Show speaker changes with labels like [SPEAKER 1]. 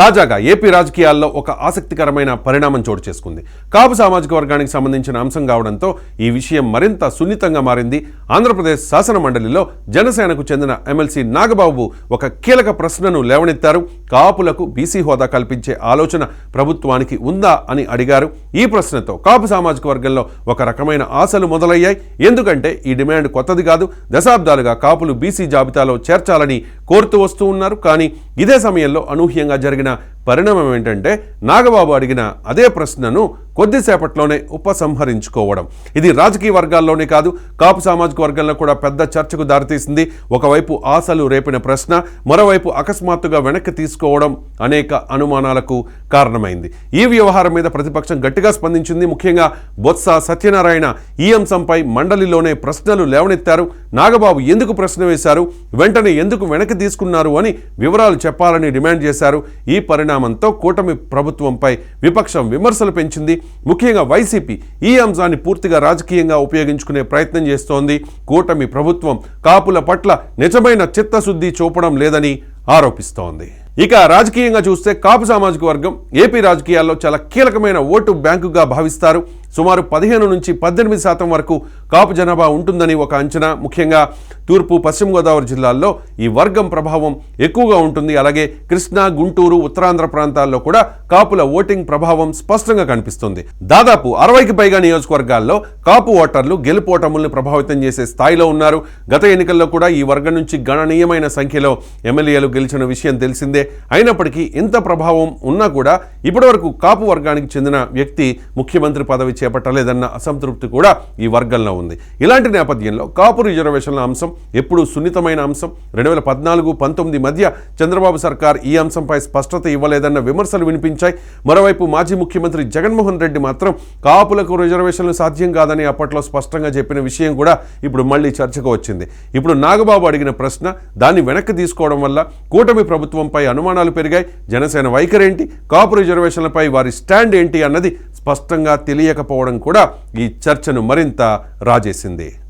[SPEAKER 1] తాజాగా ఏపీ రాజకీయాల్లో ఒక ఆసక్తికరమైన పరిణామం చోటు చేసుకుంది. కాపు సామాజిక వర్గానికి సంబంధించిన అంశం కావడంతో ఈ విషయం మరింత సున్నితంగా మారింది. ఆంధ్రప్రదేశ్ శాసన మండలిలో జనసేనకు చెందిన ఎమ్మెల్సీ నాగబాబు ఒక కీలక ప్రశ్నను లేవనెత్తారు. కాపులకు బీసీ హోదా కల్పించే ఆలోచన ప్రభుత్వానికి ఉందా అని అడిగారు. ఈ ప్రశ్నతో కాపు సామాజిక వర్గంలో ఒక రకమైన ఆశలు మొదలయ్యాయి. ఎందుకంటే ఈ డిమాండ్ కొత్తది కాదు. దశాబ్దాలుగా కాపులు బీసీ జాబితాలో చేర్చాలని కోరుతూ వస్తూ ఉన్నారు. కానీ ఇదే సమయంలో అనూహ్యంగా జరిగిన పరిణామం ఏంటంటే నాగబాబు అడిగిన అదే ప్రశ్నను కొద్దిసేపట్లోనే ఉపసంహరించుకోవడం. ఇది రాజకీయ వర్గాల్లోనే కాదు, కాపు సామాజిక వర్గంలో కూడా పెద్ద చర్చకు దారితీసింది. ఒకవైపు ఆశలు రేపిన ప్రశ్న, మరోవైపు అకస్మాత్తుగా వెనక్కి తీసుకోవడం అనేక అనుమానాలకు కారణమైంది. ఈ వ్యవహారం మీద ప్రతిపక్షం గట్టిగా స్పందించింది. ముఖ్యంగా బొత్స సత్యనారాయణ ఈ అంశంపై మండలిలోనే ప్రశ్నలు లేవనెత్తారు. నాగబాబు ఎందుకు ప్రశ్న వేశారు, వెంటనే ఎందుకు వెనక్కి తీసుకున్నారు అని వివరాలు చెప్పాలని డిమాండ్ చేశారు. ఈ పరిణామంతో కూటమి ప్రభుత్వంపై విపక్షం విమర్శలు పెంచింది. ముఖ్యంగా వైసీపీ ఈ అంశాన్ని పూర్తిగా రాజకీయంగా ఉపయోగించుకునే ప్రయత్నం చేస్తోంది. కూటమి ప్రభుత్వం కాపుల పట్ల నిజమైన చిత్తశుద్ధి చూపడం లేదని ఆరోపిస్తోంది. ఇక రాజకీయంగా చూస్తే కాపు సామాజిక వర్గం ఏపీ రాజకీయాల్లో చాలా కీలకమైన ఓటు బ్యాంకుగా భావిస్తారు. సుమారు 15 నుంచి 18% వరకు కాపు జనాభా ఉంటుందని ఒక అంచనా. ముఖ్యంగా తూర్పు పశ్చిమ గోదావరి జిల్లాల్లో ఈ వర్గం ప్రభావం ఎక్కువగా ఉంటుంది. అలాగే కృష్ణా, గుంటూరు, ఉత్తరాంధ్ర ప్రాంతాల్లో కూడా కాపుల ఓటింగ్ ప్రభావం స్పష్టంగా కనిపిస్తుంది. దాదాపు 60కి పైగా నియోజకవర్గాల్లో కాపు ఓటర్లు గెలుపోటములను ప్రభావితం చేసే స్థాయిలో ఉన్నారు. గత ఎన్నికల్లో కూడా ఈ వర్గం నుంచి గణనీయమైన సంఖ్యలో ఎమ్మెల్యేలు గెలిచిన విషయం తెలిసిందే. అయినప్పటికీ ఇంత ప్రభావం ఉన్నా కూడా ఇప్పటివరకు కాపు వర్గానికి చెందిన వ్యక్తి ముఖ్యమంత్రి పదవి చేపట్టలేదన్న అసంతృప్తి కూడా ఈ వర్గంలో ఉంది. ఇలాంటి నేపథ్యంలో కాపు రిజర్వేషన్ల అంశం ఎప్పుడు సున్నితమైన అంశం. 2014-19 మధ్య చంద్రబాబు సర్కార్ ఈ అంశంపై స్పష్టత ఇవ్వలేదన్న విమర్శలు వినిపించాయి. మరోవైపు మాజీ ముఖ్యమంత్రి జగన్మోహన్ రెడ్డి మాత్రం కాపులకు రిజర్వేషన్లు సాధ్యం కాదని అప్పట్లో స్పష్టంగా చెప్పిన విషయం కూడా ఇప్పుడు మళ్ళీ చర్చకు వచ్చింది. ఇప్పుడు నాగబాబు అడిగిన ప్రశ్న, దాన్ని వెనక్కి తీసుకోవడం వల్ల కూటమి ప్రభుత్వంపై అనుమానాలు పెరిగాయి. జనసేన వైఖరేంటి, కాపు రిజర్వేషన్లపై వారి స్టాండ్ ఏంటి అన్నది స్పష్టంగా తెలియకపోవడం కూడా ఈ చర్చను మరింత రాజేసింది.